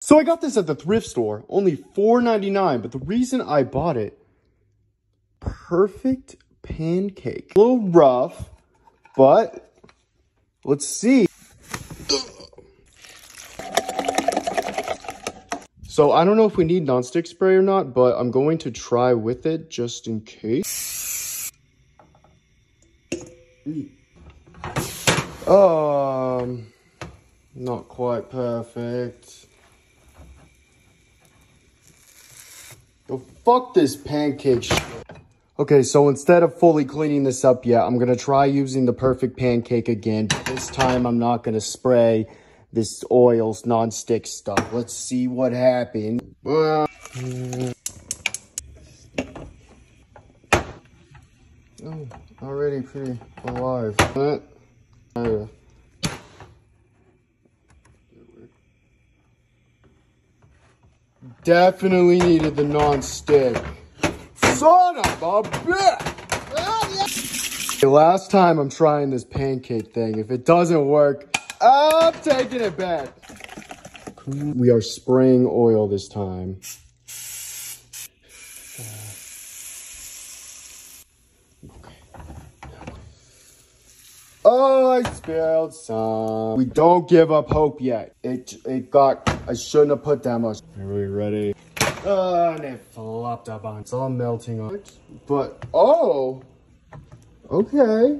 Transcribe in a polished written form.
So I got this at the thrift store, only $4.99, but the reason I bought it, perfect pancake. A little rough, but let's see. So I don't know if we need nonstick spray or not, but I'm going to try with it just in case. Not quite perfect. Oh, fuck this pancake shit. Okay, so instead of fully cleaning this up yet, I'm gonna try using the perfect pancake again. But this time I'm not gonna spray this oil's non-stick stuff. Let's see what happens. Oh, already pretty alive. Definitely needed the non-stick. Son of a bitch! Last time I'm trying this pancake thing. If it doesn't work, I'm taking it back. We are spraying oil this time. Oh, I spilled some. We don't give up hope yet. I shouldn't have put that much. Are we ready? And it flopped up on. It's all melting on. But, oh, okay.